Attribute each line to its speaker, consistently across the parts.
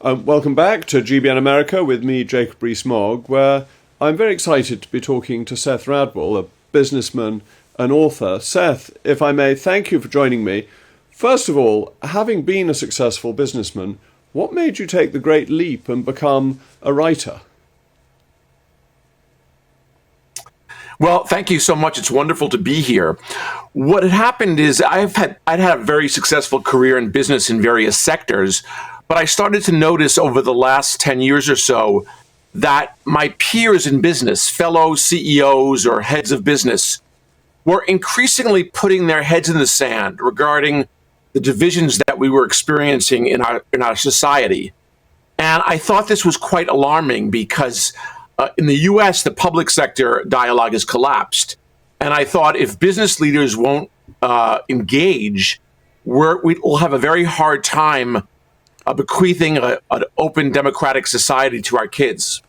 Speaker 1: Welcome back to GBN America with me, Jacob Rees-Mogg, where I'm very excited to be talking to Seth Radwell, a businessman and author. Seth, if I may, thank you for joining me. First of all, having been a successful businessman, what made you take the great leap and become a writer?
Speaker 2: Well, thank you so much. It's wonderful to be here. What had happened is I'd had a very successful career in business in various sectors, but I started to notice over the last 10 years or so that my peers in business, fellow CEOs or heads of business, were increasingly putting their heads in the sand regarding the divisions that we were experiencing in our society. And I thought this was quite alarming because in the US, the public sector dialogue has collapsed. And I thought if business leaders won't engage, we'll have a very hard time bequeathing an open democratic society to our kids.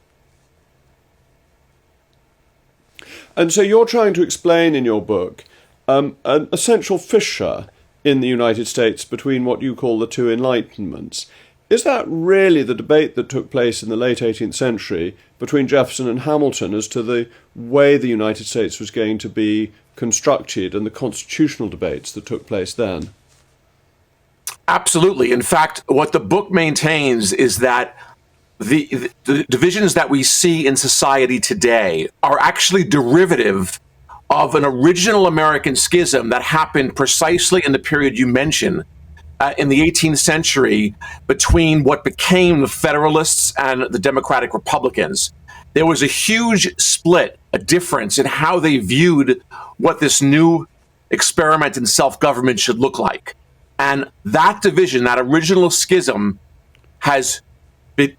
Speaker 1: And so you're trying to explain in your book an essential fissure in the United States between what you call the two Enlightenments. Is that really the debate that took place in the late 18th century between Jefferson and Hamilton as to the way the United States was going to be constructed and the constitutional debates that took place then?
Speaker 2: Absolutely. In fact, what the book maintains is that the divisions that we see in society today are actually derivative of an original American schism that happened precisely in the period you mentioned, in the 18th century, between what became the Federalists and the Democratic Republicans. There was a huge split, a difference in how they viewed what this new experiment in self-government should look like. And that division, that original schism, has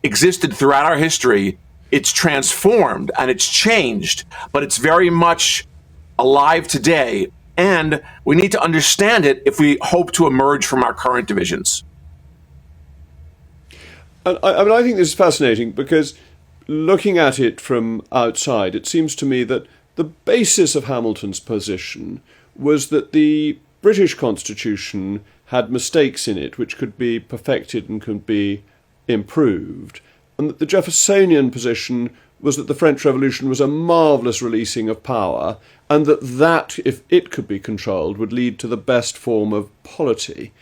Speaker 2: existed throughout our history. It's transformed and it's changed, but it's very much alive today. And we need to understand it if we hope to emerge from our current divisions.
Speaker 1: And I think this is fascinating because looking at it from outside, it seems to me that the basis of Hamilton's position was that the British Constitution had mistakes in it which could be perfected and could be improved, and that the Jeffersonian position was that the French Revolution was a marvellous releasing of power, and that, if it could be controlled, would lead to the best form of polity.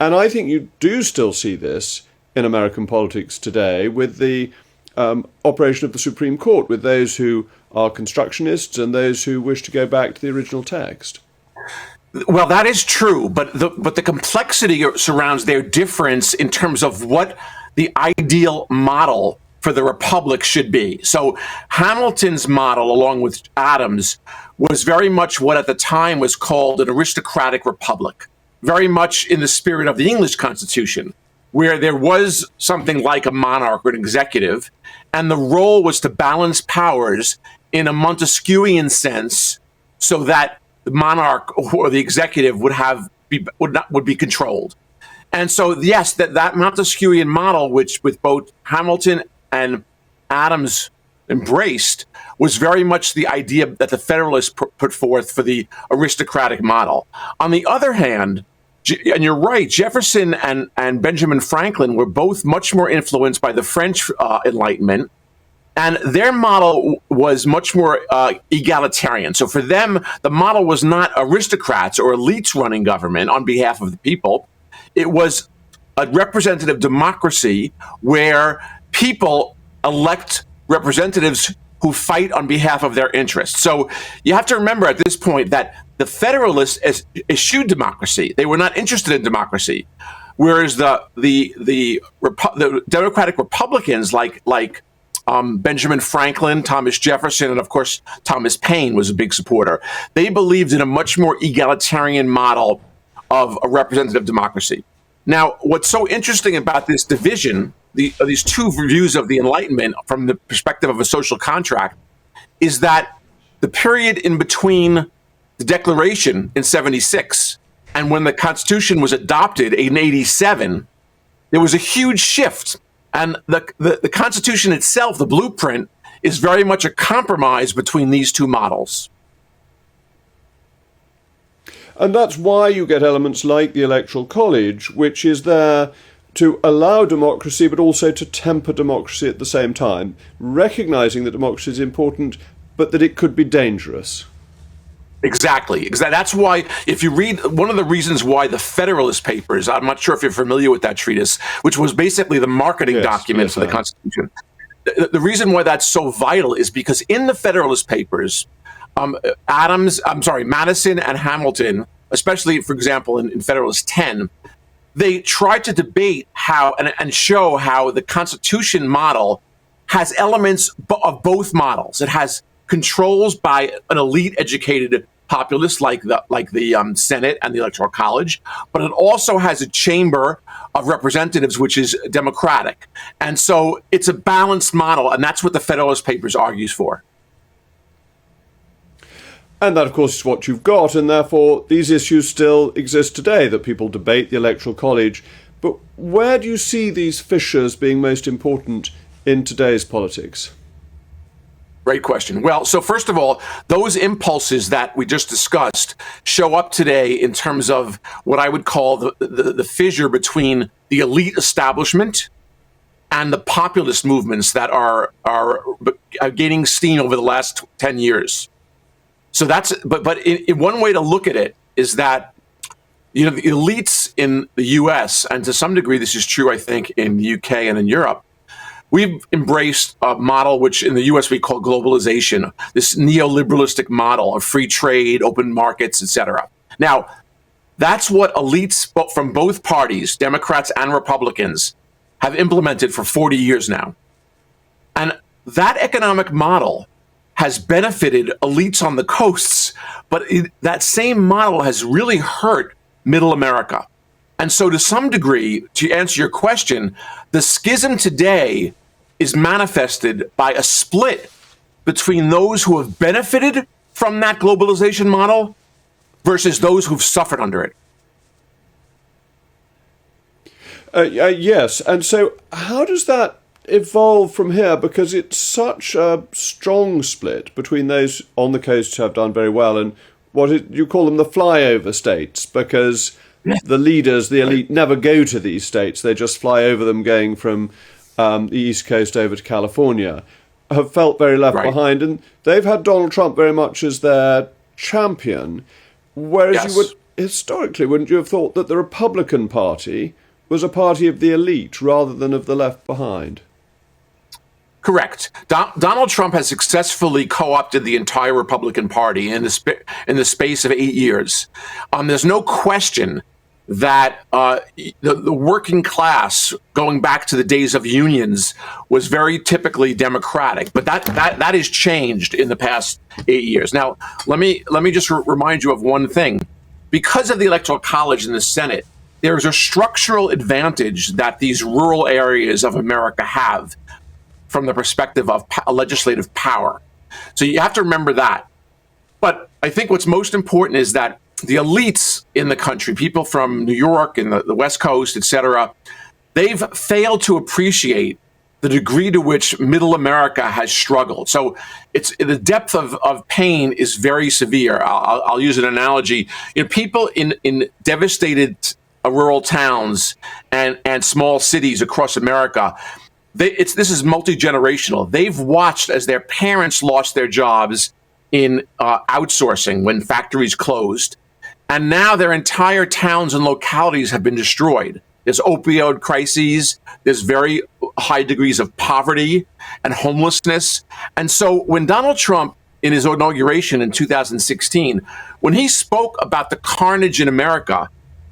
Speaker 1: And I think you do still see this in American politics today with the operation of the Supreme Court, with those who are constructionists and those who wish to go back to the original text.
Speaker 2: Well, that is true, but the complexity surrounds their difference in terms of what the ideal model for the republic should be. So Hamilton's model, along with Adams, was very much what at the time was called an aristocratic republic, very much in the spirit of the English Constitution, where there was something like a monarch or an executive, and the role was to balance powers in a Montesquieuian sense so that the monarch or the executive would be controlled. And so, yes, that Montesquieuian model, which with both Hamilton and Adams embraced, was very much the idea that the Federalists put forth for the aristocratic model. On the other hand, and you're right, Jefferson and Benjamin Franklin were both much more influenced by the French Enlightenment, and their model was much more egalitarian. So for them, the model was not aristocrats or elites running government on behalf of the people. It was a representative democracy where people elect representatives who fight on behalf of their interests. So you have to remember at this point that the Federalists eschewed democracy. They were not interested in democracy, whereas the Democratic Republicans like Benjamin Franklin, Thomas Jefferson, and of course Thomas Paine was a big supporter. They believed in a much more egalitarian model of a representative democracy. Now, what's so interesting about this division, these two views of the Enlightenment from the perspective of a social contract, is that the period in between the Declaration in 76 and when the Constitution was adopted in 87, there was a huge shift. And the Constitution itself, the blueprint, is very much a compromise between these two models.
Speaker 1: And that's why you get elements like the Electoral College, which is there to allow democracy, but also to temper democracy at the same time, recognizing that democracy is important, but that it could be dangerous.
Speaker 2: Exactly. That's why, if you read, one of the reasons why the Federalist Papers, I'm not sure if you're familiar with that treatise, which was basically the marketing document for the Constitution. The reason why that's so vital is because in the Federalist Papers, Madison and Hamilton, especially, for example, in Federalist 10, they tried to debate how and show how the Constitution model has elements of both models. It has controls by an elite educated populace like the Senate and the Electoral College, but it also has a chamber of representatives which is democratic. And so it's a balanced model, and that's what the Federalist Papers argues for.
Speaker 1: And that, of course, is what you've got, and therefore these issues still exist today, that people debate the Electoral College. But where do you see these fissures being most important in today's politics?
Speaker 2: Great question. Well, so first of all, those impulses that we just discussed show up today in terms of what I would call the fissure between the elite establishment and the populist movements that are gaining steam over the last 10 years. So that's, but in one way to look at it is that, the elites in the US, and to some degree this is true, I think, in the UK and in Europe, we've embraced a model which in the US we call globalization, this neoliberalistic model of free trade, open markets, etc. Now, that's what elites from both parties, Democrats and Republicans, have implemented for 40 years now. And that economic model has benefited elites on the coasts, but that same model has really hurt middle America. And so to some degree, to answer your question, the schism today is manifested by a split between those who have benefited from that globalization model versus those who've suffered under it.
Speaker 1: Yes, and so how does that evolve from here? Because it's such a strong split between those on the coast who have done very well and you call them the flyover states, because the leaders, the elite, never go to these states. They just fly over them going from the East Coast over to California, have felt very left behind. And they've had Donald Trump very much as their champion. Whereas you would, historically, wouldn't you have thought that the Republican Party was a party of the elite rather than of the left behind?
Speaker 2: Correct. Donald Trump has successfully co-opted the entire Republican Party in the space of 8 years. There's no question that the working class, going back to the days of unions, was very typically Democratic. But that has changed in the past 8 years. Now, let me just remind you of one thing. Because of the Electoral College in the Senate, there's a structural advantage that these rural areas of America have from the perspective of legislative power. So you have to remember that. But I think what's most important is that the elites in the country, people from New York and the West Coast, et cetera, they've failed to appreciate the degree to which middle America has struggled. So it's the depth of pain is very severe. I'll use an analogy. People in devastated rural towns and small cities across America, this is multi-generational. They've watched as their parents lost their jobs in outsourcing when factories closed. And now their entire towns and localities have been destroyed. There's opioid crises. There's very high degrees of poverty and homelessness. And so when Donald Trump, in his inauguration in 2016, when he spoke about the carnage in America,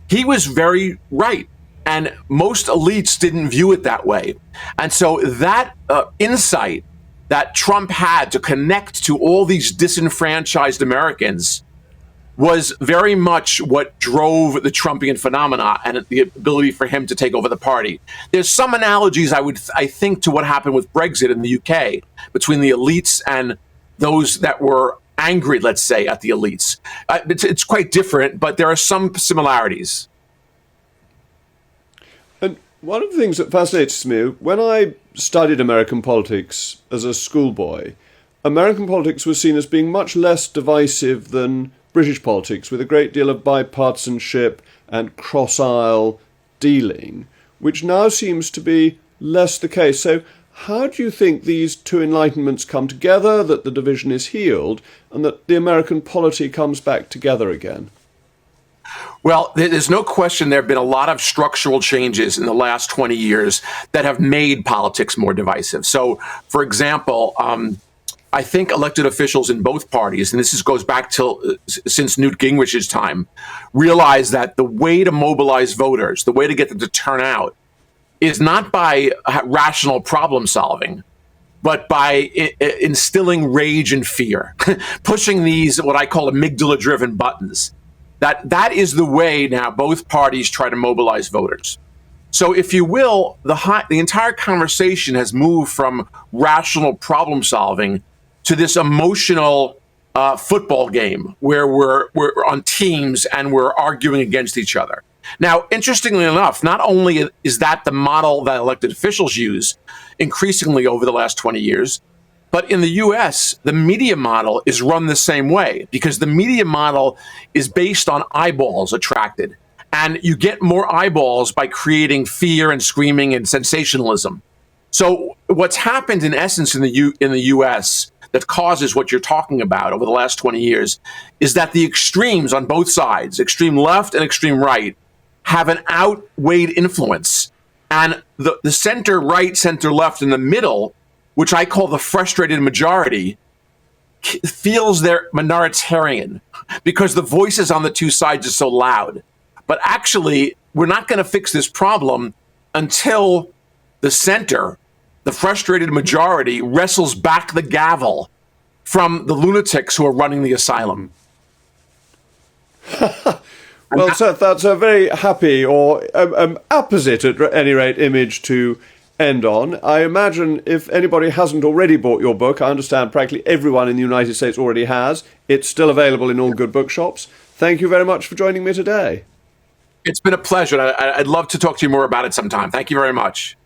Speaker 2: he was very right. And most elites didn't view it that way. And so that insight that Trump had to connect to all these disenfranchised Americans was very much what drove the Trumpian phenomena and the ability for him to take over the party. There's some analogies, I think, to what happened with Brexit in the UK between the elites and those that were angry, let's say, at the elites. It's quite different, but there are some similarities.
Speaker 1: And one of the things that fascinates me, when I studied American politics as a schoolboy, American politics was seen as being much less divisive than British politics, with a great deal of bipartisanship and cross-aisle dealing. which now seems to be less the case. So how do you think these two Enlightenments come together, that the division is healed, and that the American polity comes back together again?
Speaker 2: Well, there's no question there have been a lot of structural changes in the last 20 years that have made politics more divisive. So, for example, I think elected officials in both parties, and goes back since Newt Gingrich's time, realized that the way to mobilize voters, the way to get them to turn out, is not by rational problem solving, but by instilling rage and fear, pushing these what I call amygdala-driven buttons. That is the way now both parties try to mobilize voters. So, if you will, the entire conversation has moved from rational problem solving to this emotional football game where we're on teams and we're arguing against each other. Now, interestingly enough, not only is that the model that elected officials use increasingly over the last 20 years, but in the US, the media model is run the same way, because the media model is based on eyeballs attracted. And you get more eyeballs by creating fear and screaming and sensationalism. So what's happened in essence in the US that causes what you're talking about over the last 20 years is that the extremes on both sides, extreme left and extreme right, have an outweighed influence. And the center right, center left, in the middle, which I call the frustrated majority, feels they're minoritarian because the voices on the two sides are so loud. But actually, we're not going to fix this problem until the center, the frustrated majority, wrestles back the gavel from the lunatics who are running the asylum.
Speaker 1: Well, Seth, that's a very happy, or apposite at any rate, image to end on. I imagine if anybody hasn't already bought your book, I understand practically everyone in the United States already has. It's still available in all good bookshops. Thank you very much for joining me today.
Speaker 2: It's been a pleasure. I'd love to talk to you more about it sometime. Thank you very much.